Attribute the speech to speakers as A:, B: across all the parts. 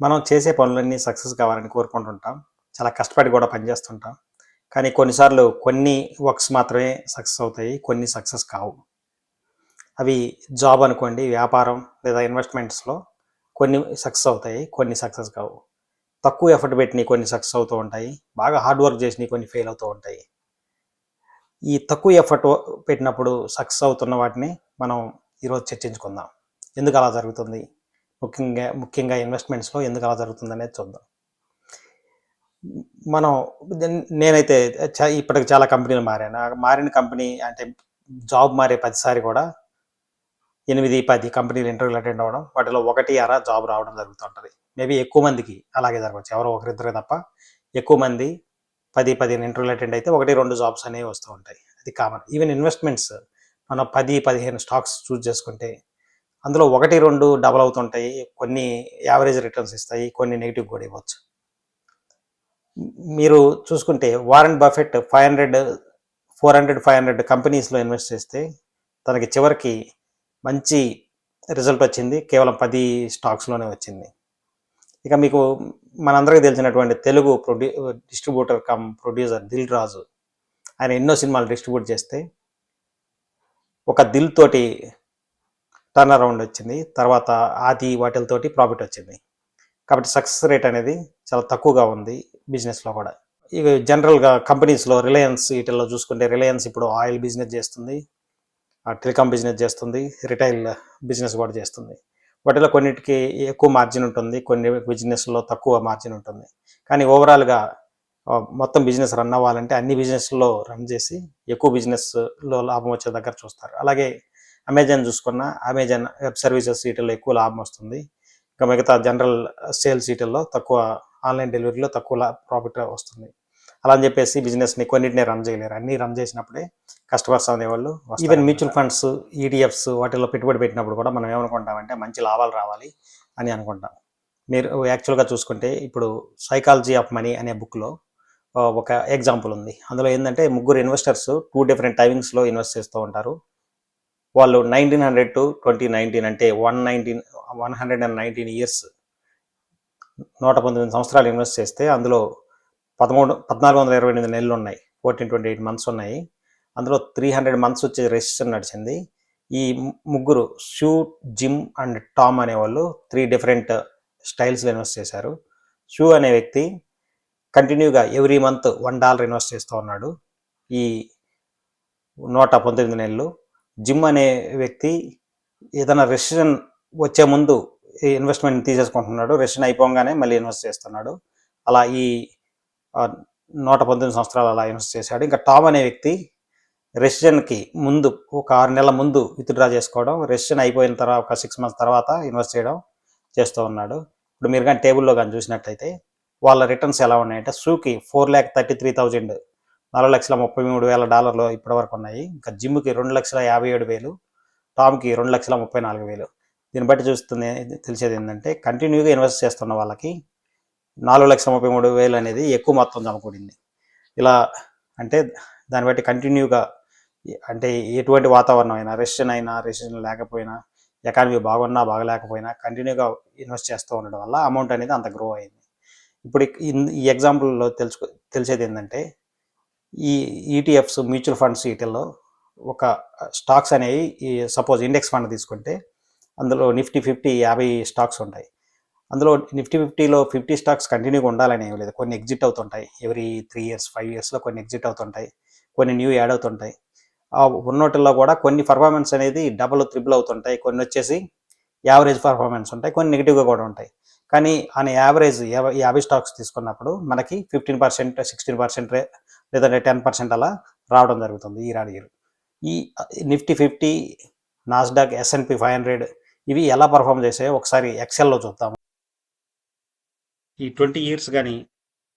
A: మనం చేసే పనులన్నీ సక్సెస్ కావాలని కోరుకుంటుంటాం. చాలా కష్టపడి కూడా పనిచేస్తుంటాం. కానీ కొన్నిసార్లు కొన్ని వర్క్స్ మాత్రమే సక్సెస్ అవుతాయి. కొన్ని సక్సెస్ కావు. అవి జాబ్ అనుకోండి, వ్యాపారం లేదా ఇన్వెస్ట్మెంట్స్‌లో కొన్ని సక్సెస్ అవుతాయి. కొన్ని సక్సెస్ కావు. తక్కువ ఎఫర్ట్ పెట్టినయి కొన్ని సక్సెస్ అవుతూ ఉంటాయి. బాగా హార్డ్ వర్క్ చేసినయి కొన్ని ఫెయిల్ అవుతూ ఉంటాయి. ఈ తక్కువ ఎఫర్ట్ పెట్టినప్పుడు సక్సెస్ అవుతున్న వాటిని మనం ఈరోజు చర్చించుకుందాం. ఎందుకు అలా జరుగుతుంది? ముఖ్యంగా ఇన్వెస్ట్మెంట్స్‌లో ఎందుకు అలా జరుగుతుందనేది చూద్దాం. మనం నేనైతే ఇప్పటికి చాలా కంపెనీలు మారాను. మారిన కంపెనీ అంటే జాబ్ మారే ప్రతిసారి కూడా 8, 10 కంపెనీలు ఇంటర్వ్యూలు అటెండ్ అవ్వడం, వాటిలో 1 అరా జాబ్ రావడం జరుగుతుంటుంది. మేబీ ఎక్కువ మందికి అలాగే జరగవచ్చు. ఎవరో ఒకరిద్దరే తప్ప ఎక్కువ మంది 10, 15 ఇంటర్వ్యూలు అటెండ్ అయితే 1, 2 జాబ్స్ అనేవి వస్తూ ఉంటాయి. అది కామన్. ఈవెన్ ఇన్వెస్ట్మెంట్స్ మనం 10, 15 స్టాక్స్ చూస్ చేసుకుంటే అందులో 1, 2 డబల్ అవుతుంటాయి. కొన్ని యావరేజ్ రిటర్న్స్ ఇస్తాయి. కొన్ని నెగిటివ్ కూడా ఇవ్వచ్చు. మీరు చూసుకుంటే వారెన్ బఫెట్ 500, 400, 500 కంపెనీస్లో ఇన్వెస్ట్ చేస్తే తనకి చివరికి మంచి రిజల్ట్ వచ్చింది. కేవలం 10 స్టాక్స్లోనే వచ్చింది. ఇక మీకు మనందరికీ తెలిసినటువంటి Telugu distributor cum producer Dil Raju, ఆయన ఎన్నో సినిమాలు డిస్ట్రిబ్యూట్ చేస్తే ఒక దిల్ తోటి టర్న్ అరౌండ్ వచ్చింది. తర్వాత ఆది వాటిలతోటి ప్రాఫిట్ వచ్చింది. కాబట్టి సక్సెస్ రేట్ అనేది చాలా తక్కువగా ఉంది బిజినెస్లో కూడా. ఇక జనరల్గా కంపెనీస్లో రిలయన్స్ వీటిల్లో చూసుకుంటే రిలయన్స్ ఇప్పుడు ఆయిల్ బిజినెస్ చేస్తుంది, టెలికాం బిజినెస్ చేస్తుంది, రిటైల్ బిజినెస్ కూడా చేస్తుంది. వాటిలో కొన్నిటికి ఎక్కువ మార్జిన్ ఉంటుంది, కొన్ని బిజినెస్లో తక్కువ మార్జిన్ ఉంటుంది. కానీ ఓవరాల్గా మొత్తం బిజినెస్ రన్ అవ్వాలంటే అన్ని బిజినెస్లో రన్ చేసి ఎక్కువ బిజినెస్లో లాభం వచ్చే దగ్గర చూస్తారు. అలాగే అమెజాన్ చూసుకున్న అమెజాన్ వెబ్ సర్వీసెస్ వీటిల్లో ఎక్కువ లాభం వస్తుంది. ఇంకా మిగతా జనరల్ సేల్స్ వీటిల్లో తక్కువ, ఆన్లైన్ డెలివరీలో తక్కువ ప్రాఫిట్ వస్తుంది. అలా అని చెప్పేసి బిజినెస్ని కొన్నిటినే రన్ చేయలేరు. అన్నీ రన్ చేసినప్పుడే కస్టమర్స్ అనేవాళ్ళు. ఈవెన్ మ్యూచువల్ ఫండ్స్, ఈటీఎఫ్స్ వాటిల్లో పెట్టుబడి పెట్టినప్పుడు కూడా మనం ఏమనుకుంటామంటే మంచి లాభాలు రావాలి అని అనుకుంటాం. మీరు యాక్చువల్గా చూసుకుంటే ఇప్పుడు సైకాలజీ ఆఫ్ మనీ అనే బుక్లో ఒక ఎగ్జాంపుల్ ఉంది. అందులో ఏంటంటే ముగ్గురు ఇన్వెస్టర్స్ 2 డిఫరెంట్ టైమింగ్స్లో ఇన్వెస్ట్ చేస్తూ ఉంటారు. వాళ్ళు 1900 to 2019 అంటే 119 ఇయర్స్, 119 సంవత్సరాలు ఇన్వెస్ట్ చేస్తే అందులో 1428 నెలలు ఉన్నాయి, 1428 మంత్స్ ఉన్నాయి. అందులో 300 మంత్స్ వచ్చే రెసిషన్ నడిచింది. ఈ ముగ్గురు షూ, జిమ్ అండ్ టామ్ అనేవాళ్ళు 3 డిఫరెంట్ స్టైల్స్లో ఇన్వెస్ట్ చేశారు. షూ అనే వ్యక్తి కంటిన్యూగా ఎవ్రీ మంత్ $1 ఇన్వెస్ట్ చేస్తూ ఉన్నాడు ఈ 119 నెలలు. జిమ్ అనే వ్యక్తి ఏదైనా రెసిషన్ వచ్చే ముందు ఇన్వెస్ట్మెంట్ తీసేసుకుంటున్నాడు, రెసిషన్ అయిపోగానే మళ్ళీ ఇన్వెస్ట్ చేస్తున్నాడు. అలా ఈ 119 సంవత్సరాలు అలా ఇన్వెస్ట్ చేశాడు. ఇంకా టామ్ అనే వ్యక్తి రెసిషన్కి ముందు ఒక 6 నెలల ముందు విత్డ్రా చేసుకోవడం, రెసిషన్ అయిపోయిన తర్వాత ఒక 6 months తర్వాత ఇన్వెస్ట్ చేయడం చేస్తూ ఉన్నాడు. ఇప్పుడు మీరు కానీ టేబుల్లో కానీ చూసినట్టయితే వాళ్ళ రిటర్న్స్ ఎలా ఉన్నాయంటే షూకి 4,33,000, $4,33,000 ఇప్పటివరకు ఉన్నాయి. ఇంకా జిమ్కి 2,57,000, టామ్కి 2,34,000. దీన్ని బట్టి చూస్తుంది తెలిసేది ఏంటంటే కంటిన్యూగా ఇన్వెస్ట్ చేస్తున్న వాళ్ళకి 4,33,000 అనేది ఎక్కువ మొత్తం సమకూడింది. ఇలా అంటే దాన్ని బట్టి కంటిన్యూగా అంటే ఎటువంటి వాతావరణం అయినా, రెసిషన్ లేకపోయినా, ఎకానమీ బాగున్నా బాగలేకపోయినా కంటిన్యూగా ఇన్వెస్ట్ చేస్తూ ఉండడం వల్ల అమౌంట్ అనేది అంత గ్రో అయింది. ఇప్పుడు ఈ ఎగ్జాంపుల్లో తెలిసేది ఏంటంటే ఈ ఈటీఎఫ్స్, మ్యూచువల్ ఫండ్స్ వీటిల్లో ఒక స్టాక్స్ అనేవి సపోజ్ ఇండెక్స్ ఫండ్ తీసుకుంటే అందులో నిఫ్టీ 50 50 స్టాక్స్ ఉంటాయి. అందులో నిఫ్టీ 50లో 50 స్టాక్స్ కంటిన్యూగా ఉండాలని ఏం లేదు. కొన్ని ఎగ్జిట్ అవుతుంటాయి. ఎవ్రీ 3 years, 5 yearsలో కొన్ని ఎగ్జిట్ అవుతుంటాయి, కొన్ని న్యూ యాడ్ అవుతుంటాయి. ఉన్నోటిల్లో కూడా కొన్ని పర్ఫార్మెన్స్ అనేది డబుల్, ట్రిపుల్ అవుతుంటాయి. కొన్ని వచ్చేసి యావరేజ్ పర్ఫార్మెన్స్ ఉంటాయి, కొన్ని నెగిటివ్గా కూడా ఉంటాయి. కానీ ఆన్ యావరేజ్ 50 స్టాక్స్ తీసుకున్నప్పుడు మనకి 15%, 16% లేదంటే 10% అలా రావడం జరుగుతుంది ఇయర్. ఈ నిఫ్టీ 50, నాస్డాక్, S&P 500 ఇవి ఎలా పర్ఫామ్ చేసాయో ఒకసారి ఎక్సెల్లో చూద్దాము. ఈ 20 years కానీ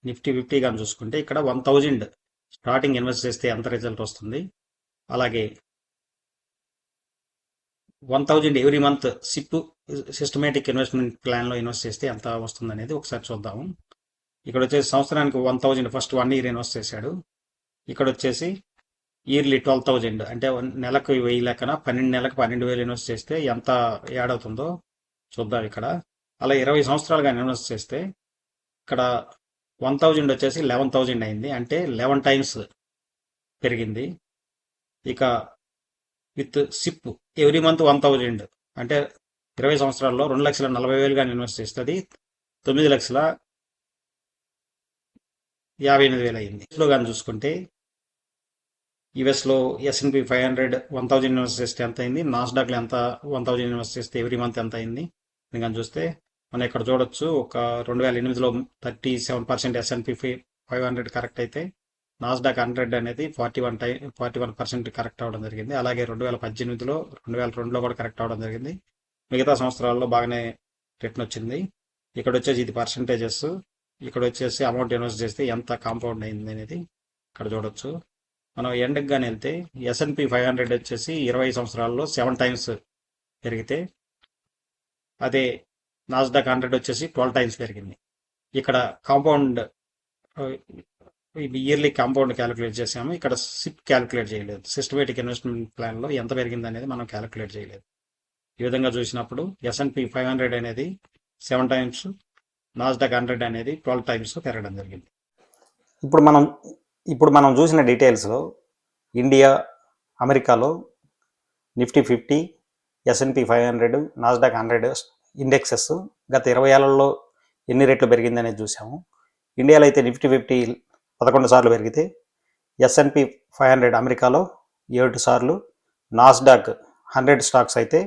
A: నిఫ్టీ 50 కానీ చూసుకుంటే ఇక్కడ 1000 స్టార్టింగ్ ఇన్వెస్ట్ చేస్తే ఎంత రిజల్ట్ వస్తుంది, అలాగే 1000 ఎవ్రీ మంత్ సిస్టమేటిక్ ఇన్వెస్ట్మెంట్ ప్లాన్లో ఇన్వెస్ట్ చేస్తే ఎంత వస్తుంది అనేది ఒకసారి చూద్దాము. ఇక్కడ వచ్చేసి సంవత్సరానికి 1000 ఫస్ట్ 1 year ఇన్వెస్ట్ చేశాడు. ఇక్కడ వచ్చేసి ఇయర్లీ 12,000 అంటే నెలకు 1000 లెక్కన 12 నెలలకు 12,000 ఇన్వెస్ట్ చేస్తే ఎంత యాడ్ అవుతుందో చూద్దాం. ఇక్కడ అలా 20 సంవత్సరాలు కానీ ఇన్వెస్ట్ చేస్తే ఇక్కడ 1000 వచ్చేసి 11,000 అయింది, అంటే 11 టైమ్స్ పెరిగింది. ఇక విత్ సిప్ ఎవ్రీ మంత్ 1000, అంటే 20 సంవత్సరాల్లో 2,40,000 కానీ ఇన్వెస్ట్ చేస్తే అది 9,58,000 అయింది. లో కానీ చూసుకుంటే యుఎస్లో S&P 500 1000 ఇన్వెస్ట్ చేస్తే ఎంత అయింది, నాస్డాక్లో ఎంత 1000 ఇన్వెస్ట్ చేస్తే ఎవ్రీ మంత్ ఎంత అయింది అని కానీ చూస్తే మనం ఇక్కడ చూడొచ్చు. ఒక 2008లో 37% S&P 500 కరెక్ట్ అయితే నాస్డాక్ 100 అనేది 41% కరెక్ట్ అవ్వడం జరిగింది. అలాగే 2018లో 2002లో కూడా కరెక్ట్ అవ్వడం జరిగింది. మిగతా సంవత్సరాల్లో బాగానే రిటర్న్ వచ్చింది. ఇక్కడ వచ్చేసి ఇది పర్సంటేజెస్, ఇక్కడ వచ్చేసి అమౌంట్ ఇన్వెస్ట్ చేస్తే ఎంత కాంపౌండ్ అయింది అనేది ఇక్కడ చూడొచ్చు. మనం ఎండ్కి కానీ వెళ్తే S&P 500 వచ్చేసి 20 సంవత్సరాల్లో 7 టైమ్స్ పెరిగితే అదే నాస్డాక్ 100 వచ్చేసి 12 టైమ్స్ పెరిగింది. ఇక్కడ కాంపౌండ్ ఇయర్లీ కాంపౌండ్ క్యాలిక్యులేట్ చేసాము, ఇక్కడ సిప్ క్యాలిక్యులేట్ చేయలేదు. సిస్టమేటిక్ ఇన్వెస్ట్మెంట్ ప్లాన్లో ఎంత పెరిగింది అనేది మనం క్యాలిక్యులేట్ చేయలేదు. ఈ విధంగా చూసినప్పుడు S&P 500 అనేది 7 టైమ్స్, నాస్డాక్ 100 అనేది 12 టైమ్స్ పెరగడం జరిగింది. ఇప్పుడు మనం చూసిన డీటెయిల్స్లో ఇండియా, అమెరికాలో నిఫ్టీ 50, S&P 500, నాస్డాక్ 100 ఇండెక్సెస్ గత 20 ఏళ్లలో ఎన్ని రెట్లు పెరిగింది అనేది చూసాము. ఇండియాలో అయితే నిఫ్టీ 50 11 సార్లు పెరిగితే S&P 500 అమెరికాలో 7 సార్లు, నాస్డాక్ 100 స్టాక్స్ అయితే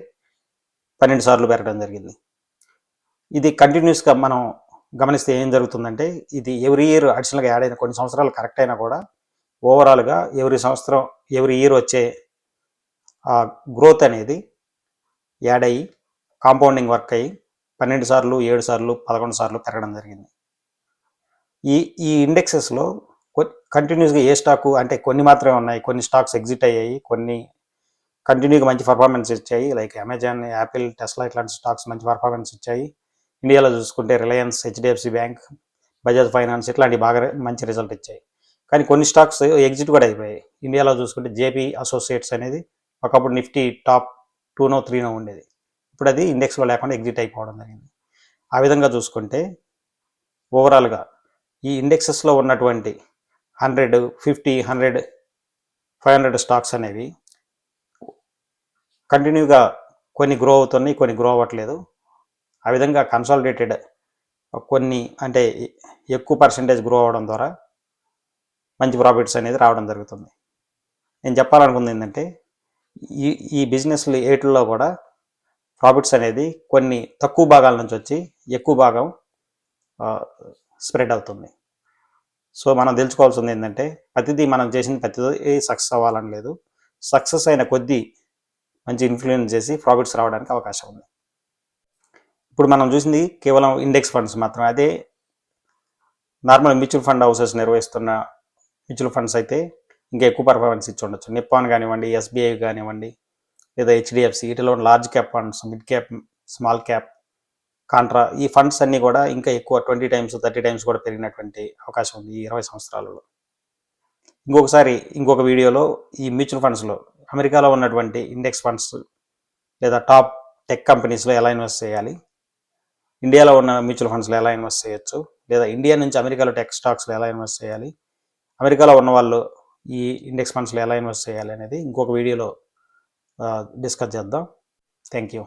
A: 12 సార్లు పెరగడం జరిగింది. ఇది కంటిన్యూస్గా మనం గమనిస్తే ఏం జరుగుతుందంటే, ఇది ఎవ్రీ ఇయర్ అడిషనల్గా యాడ్ అయిన కొన్ని సంవత్సరాలు కరెక్ట్ అయినా కూడా ఓవరాల్గా ఎవ్రీ ఇయర్ వచ్చే గ్రోత్ అనేది యాడ్ అయ్యి కాంపౌండింగ్ వర్క్ అయ్యి 12 సార్లు, 7 సార్లు, 11 సార్లు పెరగడం జరిగింది. ఈ ఇండెక్సెస్లో కంటిన్యూస్గా ఏ స్టాకు అంటే కొన్ని మాత్రమే ఉన్నాయి, కొన్ని స్టాక్స్ ఎగ్జిట్ అయ్యాయి, కొన్ని కంటిన్యూగా మంచి పర్ఫార్మెన్స్ ఇచ్చాయి. లైక్ అమెజాన్, యాపిల్, టెస్లా ఇట్లాంటి స్టాక్స్ మంచి పర్ఫార్మెన్స్ ఇచ్చాయి. ఇండియాలో చూసుకుంటే Reliance, HDFC bank, Bajaj finance ఇట్లాంటి బాగా మంచి రిజల్ట్ ఇచ్చాయి. కానీ కొన్ని స్టాక్స్ ఎగ్జిట్ కూడా అయిపోయాయి. ఇండియాలో చూసుకుంటే JP అసోసియేట్స్ అనేది ఒకప్పుడు నిఫ్టీ టాప్ 2నో 3నో ఉండేది, ఇప్పుడు అది ఇండెక్స్లో లేకుండా ఎగ్జిట్ అయిపోవడం జరిగింది. ఆ విధంగా చూసుకుంటే ఓవరాల్గా ఈ ఇండెక్సెస్లో ఉన్నటువంటి 100, 50, 100, 500 స్టాక్స్ అనేవి కంటిన్యూగా కొన్ని గ్రో అవుతున్నాయి, కొన్ని గ్రో అవ్వట్లేదు. ఆ విధంగా కన్సాలిడేటెడ్ కొన్ని అంటే ఎక్కువ పర్సెంటేజ్ గ్రో అవ్వడం ద్వారా మంచి ప్రాఫిట్స్ అనేది రావడం జరుగుతుంది. నేను చెప్పాలనుకుంది ఏంటంటే, ఈ బిజినెస్లు ఏటిల్లో కూడా ప్రాఫిట్స్ అనేది కొన్ని తక్కువ భాగాల నుంచి వచ్చి ఎక్కువ భాగం స్ప్రెడ్ అవుతుంది. సో మనం తెలుసుకోవాల్సింది ఏంటంటే, మనం చేసిన ప్రతిదీ సక్సెస్ అవ్వాలని లేదు. సక్సెస్ అయిన కొద్దీ మంచి ఇన్ఫ్లుయెన్స్ చేసి ప్రాఫిట్స్ రావడానికి అవకాశం ఉంది. ఇప్పుడు మనం చూసింది కేవలం ఇండెక్స్ ఫండ్స్ మాత్రమే. అదే నార్మల్ మ్యూచువల్ ఫండ్ హౌసెస్ నిర్వహిస్తున్న మ్యూచువల్ ఫండ్స్ అయితే ఇంకా ఎక్కువ పర్ఫార్మెన్స్ ఇచ్చి ఉండొచ్చు. నిప్పాన్ కానివ్వండి, SBI కానివ్వండి, లేదా HDFC, వీటిలో large cap funds, mid cap, small cap, Contra, ఈ ఫండ్స్ అన్నీ కూడా ఇంకా ఎక్కువ 20 టైమ్స్ 30 టైమ్స్ కూడా పెరిగినటువంటి అవకాశం ఉంది ఈ 20 సంవత్సరాలలో. ఇంకొక వీడియోలో ఈ మ్యూచువల్ ఫండ్స్లో అమెరికాలో ఉన్నటువంటి ఇండెక్స్ ఫండ్స్ లేదా టాప్ టెక్ కంపెనీస్లో ఎలా ఇన్వెస్ట్ చేయాలి, ఇండియాలో ఉన్న మ్యూచువల్ ఫండ్స్లో ఎలా ఇన్వెస్ట్ చేయొచ్చు, లేదా ఇండియా నుంచి అమెరికాలో టెక్ స్టాక్స్లో ఎలా ఇన్వెస్ట్ చేయాలి, అమెరికాలో ఉన్న వాళ్ళు ఈ ఇండెక్స్ ఫండ్స్లో ఎలా ఇన్వెస్ట్ చేయాలి అనేది ఇంకొక వీడియోలో డిస్కస్ చేద్దాం. Thank you.